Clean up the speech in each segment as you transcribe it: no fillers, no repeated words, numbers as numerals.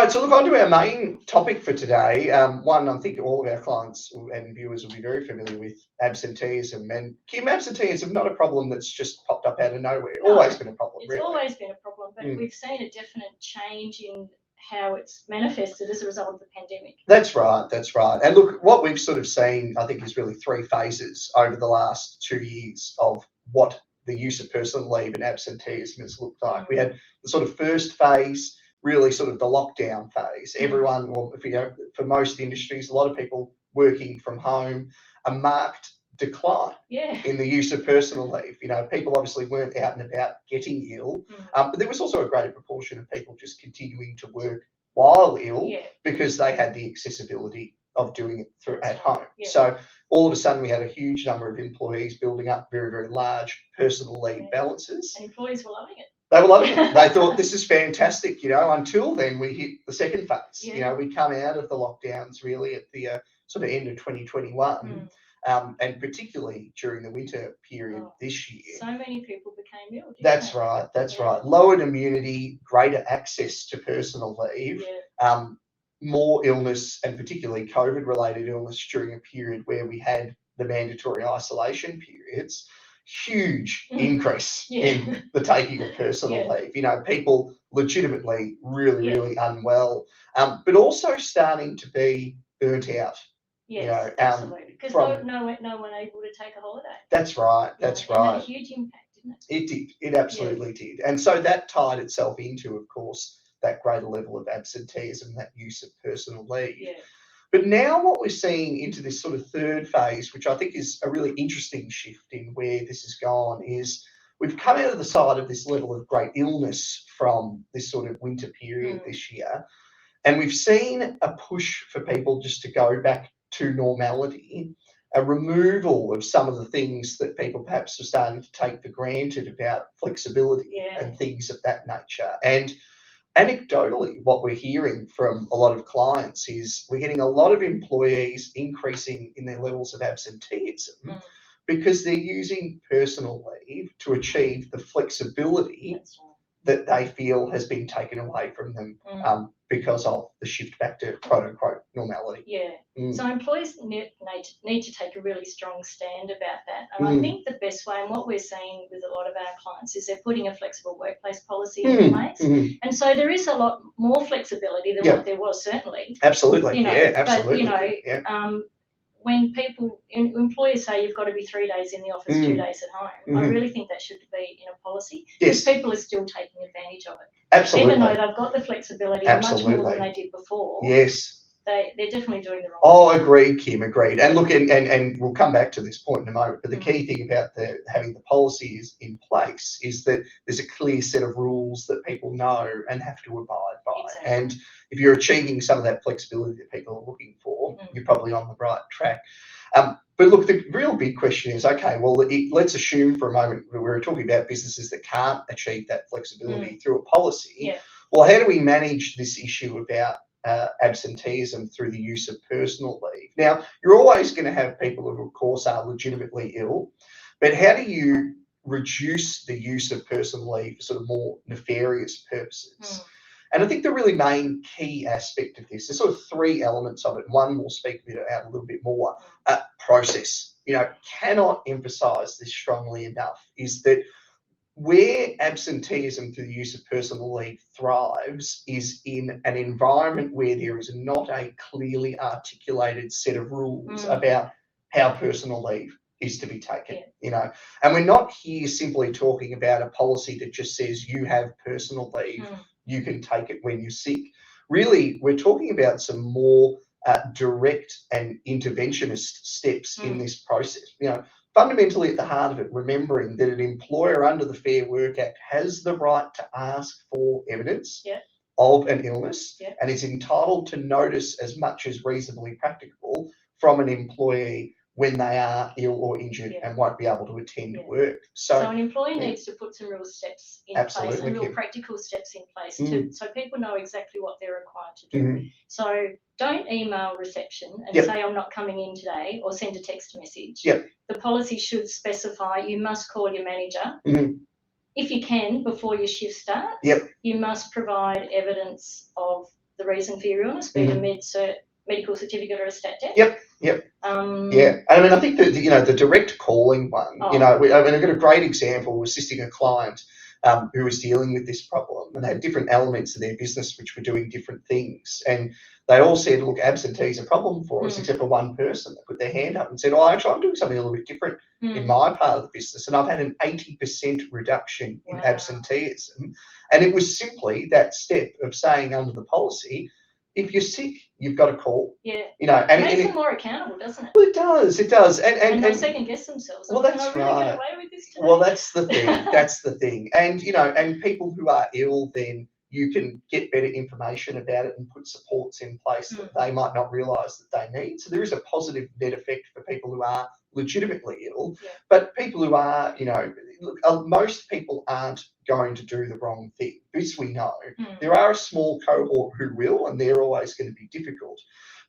right, so look on to our main topic for today. One, I think all of our clients and viewers will be very familiar with absenteeism. And Kim, absenteeism not a problem that's just popped up out of nowhere. No, always been a problem, It's really. always been a problem, but we've seen a definite change in how it's manifested as a result of the pandemic. That's right, that's right. And look, what we've sort of seen, I think, is really three phases over the last 2 years of what the use of personal leave and absenteeism has looked like. We had the sort of first phase, really sort of the lockdown phase. Everyone, well, if you know, for most industries, a lot of people working from home, a marked decline in the use of personal leave. You know, people obviously weren't out and about getting ill, but there was also a greater proportion of people just continuing to work while ill because they had the accessibility of doing it through at home. So all of a sudden we had a huge number of employees building up very, very large personal leave balances. And employees were loving it. They were loving it. They thought this is fantastic, you know, until then we hit the second phase. You know, we come out of the lockdowns really at the sort of end of 2021. And particularly during the winter period this year. So many people became ill. That's right, that's right. Lowered immunity, greater access to personal leave, more illness, and particularly COVID-related illness during a period where we had the mandatory isolation periods. Huge increase in the taking of personal leave. You know, people legitimately really unwell, but also starting to be burnt out. Yes, you know, absolutely. Because no one able to take a holiday. That's right. That's right. And had a huge impact, didn't it? It did. It absolutely did. And so that tied itself into, of course, that greater level of absenteeism, that use of personal leave. But now what we're seeing into this sort of third phase, which I think is a really interesting shift in where this has gone, is we've come out of the side of this level of great illness from this sort of winter period this year. And we've seen a push for people just to go back to normality, a removal of some of the things that people perhaps are starting to take for granted about flexibility and things of that nature. And anecdotally, what we're hearing from a lot of clients is we're getting a lot of employees increasing in their levels of absenteeism because they're using personal leave to achieve the flexibility that they feel has been taken away from them because of the shift back to quote unquote normality. So employees need to take a really strong stand about that. And I think the best way, and what we're seeing with a lot of our clients, is they're putting a flexible workplace policy in place. And so there is a lot more flexibility than what there was, certainly. Absolutely. You know, absolutely. But, when employers say you've got to be 3 days in the office, 2 days at home, I really think that should be in a policy because people are still taking advantage of it. Absolutely. Even though they've got the flexibility much more than they did before. They're definitely doing the wrong thing. Oh, agreed, Kim, agreed. And look, and we'll come back to this point in a moment, but the key thing about having the policies in place is that there's a clear set of rules that people know and have to abide by. And if you're achieving some of that flexibility that people are looking for, you're probably on the right track. But look, the real big question is, okay, well, let's assume for a moment we're talking about businesses that can't achieve that flexibility through a policy. Well, how do we manage this issue about absenteeism through the use of personal leave? Now, you're always going to have people who, of course, are legitimately ill, but how do you reduce the use of personal leave for sort of more nefarious purposes? And I think the really main key aspect of this, there's sort of three elements of it. One we'll speak out a little bit more. Process. You know, cannot emphasise this strongly enough, is that where absenteeism through the use of personal leave thrives is in an environment where there is not a clearly articulated set of rules about how personal leave is to be taken, you know. And we're not here simply talking about a policy that just says you have personal leave, you can take it when you're sick. Really, we're talking about some more direct and interventionist steps in this process. You know, fundamentally at the heart of it, remembering that an employer under the Fair Work Act has the right to ask for evidence of an illness and is entitled to notice as much as reasonably practicable from an employee when they are ill or injured and won't be able to attend work. So an employee needs to put some real steps in place, and real practical steps in place so people know exactly what they're required to do. So don't email reception and say I'm not coming in today, or send a text message. The policy should specify you must call your manager. If you can, before your shift starts, you must provide evidence of the reason for your illness, be it a medical certificate or a stat debt. Yep. Yeah, I mean, I think that the direct calling one. I mean, I've got a great example assisting a client who was dealing with this problem, and they had different elements of their business which were doing different things, and they all said, "Look, absentee is a problem for us," except for one person that put their hand up and said, "Oh, actually, I'm doing something a little bit different in my part of the business, and I've had an 80% reduction in absenteeism," and it was simply that step of saying under the policy, if you're sick, you've got to call. Yeah. And it makes them more accountable, doesn't it? Well, it does. It does. And they second guess themselves. Well, that's Can I really get away with this today? Well, that's the thing. That's the thing. And and people who are ill, then you can get better information about it and put supports in place that they might not realise that they need. So there is a positive net effect for people who are legitimately ill, but people who are, look, most people aren't going to do the wrong thing. This we know. There are a small cohort who will, and they're always going to be difficult.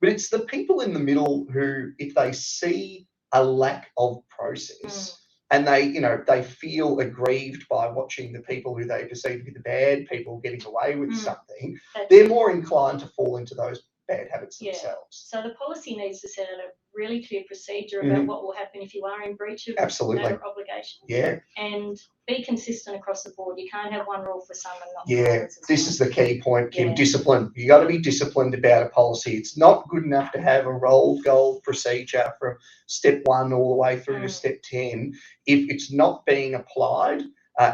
But it's the people in the middle who, if they see a lack of process and they feel aggrieved by watching the people who they perceive to be the bad people getting away with something, they're more inclined to fall into those bad habits themselves. So the policy needs to set out a really clear procedure about what will happen if you are in breach of your obligation. Yeah. And be consistent across the board. You can't have one rule for some and not for others. This is the key point, Kim. Discipline. You got to be disciplined about a policy. It's not good enough to have a roll gold procedure from step 1 all the way through to step 10 if it's not being applied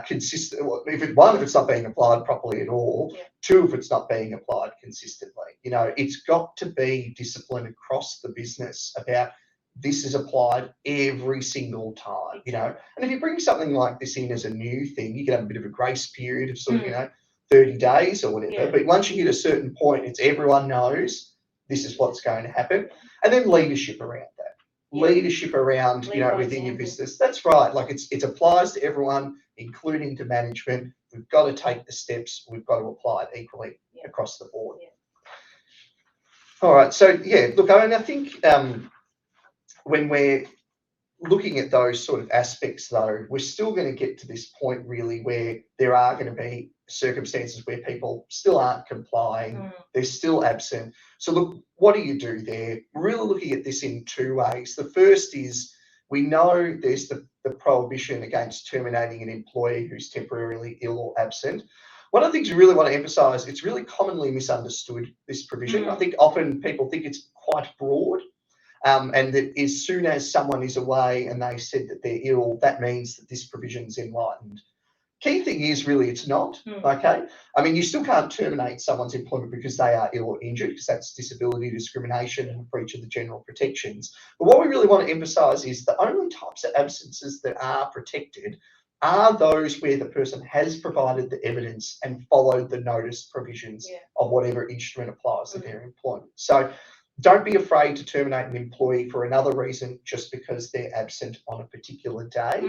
consistent. If it's not being applied properly at all. 2, if it's not being applied consistently. It's got to be discipline across the business about this is applied every single time, And if you bring something like this in as a new thing, you can have a bit of a grace period of sort of, 30 days or whatever. But once you hit a certain point, it's everyone knows this is what's going to happen. And then leadership around that. Leadership around, within your business. That's right. Like it applies to everyone, including to management. We've got to take the steps. We've got to apply it equally across the board. All right. So, look, I think when we're looking at those sort of aspects, though, we're still going to get to this point really where there are going to be circumstances where people still aren't complying, they're still absent. So look, what do you do there? We're really looking at this in 2 ways. The first is we know there's the prohibition against terminating an employee who's temporarily ill or absent. One of the things we really want to emphasise, it's really commonly misunderstood, this provision. I think often people think it's quite broad. And that as soon as someone is away and they said that they're ill, that means that this provision's enlightened. Key thing is really it's not, okay? I mean, you still can't terminate someone's employment because they are ill or injured, because that's disability discrimination and breach of the general protections. But what we really want to emphasise is the only types of absences that are protected are those where the person has provided the evidence and followed the notice provisions of whatever instrument applies to their employment. So don't be afraid to terminate an employee for another reason just because they're absent on a particular day,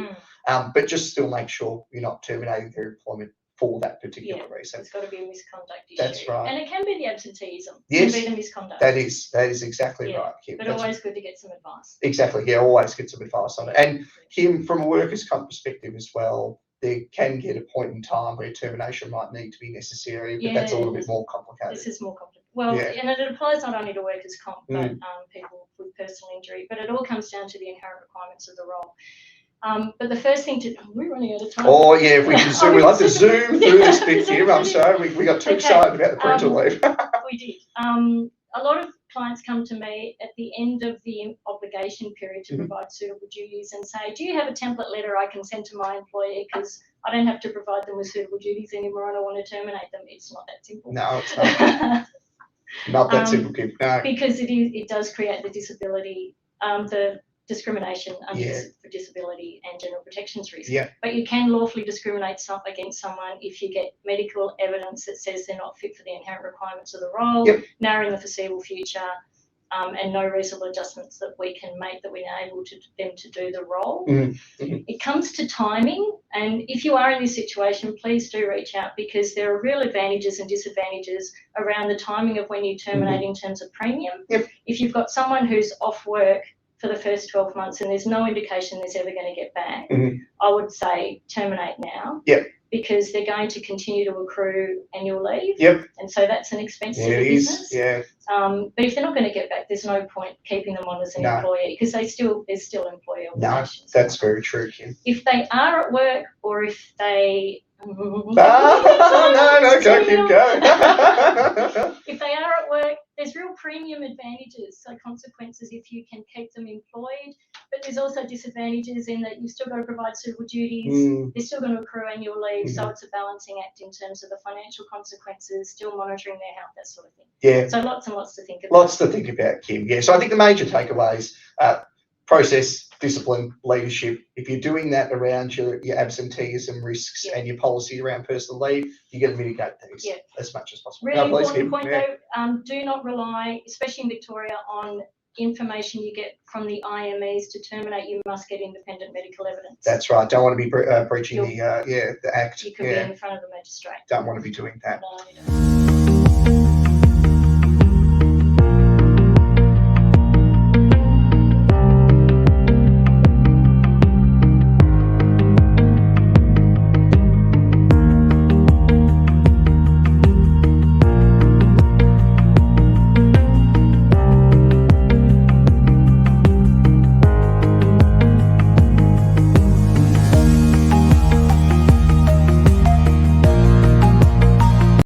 but just still make sure you're not terminating their employment for that particular reason. It's got to be a misconduct issue. That's right. And it can be the absenteeism. Yes, it can be the misconduct. That is exactly right, Kim. But always good to get some advice. Exactly, always get some advice on it. And Kim, from a workers' comp perspective as well, there can get a point in time where termination might need to be necessary, but that's a little bit more complicated. This is more complicated. Well, and it applies not only to workers' comp, but people with personal injury, but it all comes down to the inherent requirements of the role. But the first thing we're running out of time. Oh, yeah, if we can zoom, we'll have to zoom through this bit, Kim. I'm sorry, we got too excited about the parental leave. We did. A lot of clients come to me at the end of the obligation period to provide suitable duties and say, do you have a template letter I can send to my employee because I don't have to provide them with suitable duties anymore and I want to terminate them? It's not that simple. No, it's not. Not that simple, Kim. No. Because it does create the disability, the discrimination for disability and general protections risk. But you can lawfully discriminate against someone if you get medical evidence that says they're not fit for the inherent requirements of the role, narrowing the foreseeable future, and no reasonable adjustments that we can make that we enable them to do the role. It comes to timing, and if you are in this situation, please do reach out because there are real advantages and disadvantages around the timing of when you terminate in terms of premium. If you've got someone who's off work for the first 12 months and there's no indication there's ever going to get back, I would say terminate now. because they're going to continue to accrue annual leave. Yep. And so that's an expense to the It is. business. Yeah. But if they're not going to get back, there's no point keeping them on as an employee, because there's still employee obligations. No, that's very true, Kim. If they are at work, or if they no, go, Kim, go. if they are at work, there's real premium advantages, so consequences if you can keep them employed, but there's also disadvantages in that you've still got to provide suitable duties, they're still going to accrue annual leave, so it's a balancing act in terms of the financial consequences, still monitoring their health, that sort of thing. Yeah. So lots and lots to think about. Lots to think about, Kim. Yeah. So I think the major takeaways, process, discipline, leadership. If you're doing that around your absenteeism risks and your policy around personal leave, you're going to mitigate these as much as possible. Really important point though, do not rely, especially in Victoria, on information you get from the IMEs to terminate. You must get independent medical evidence. That's right. Don't want to be breaching the Act. You could be in front of the magistrate. Don't want to be doing that. No, you don't.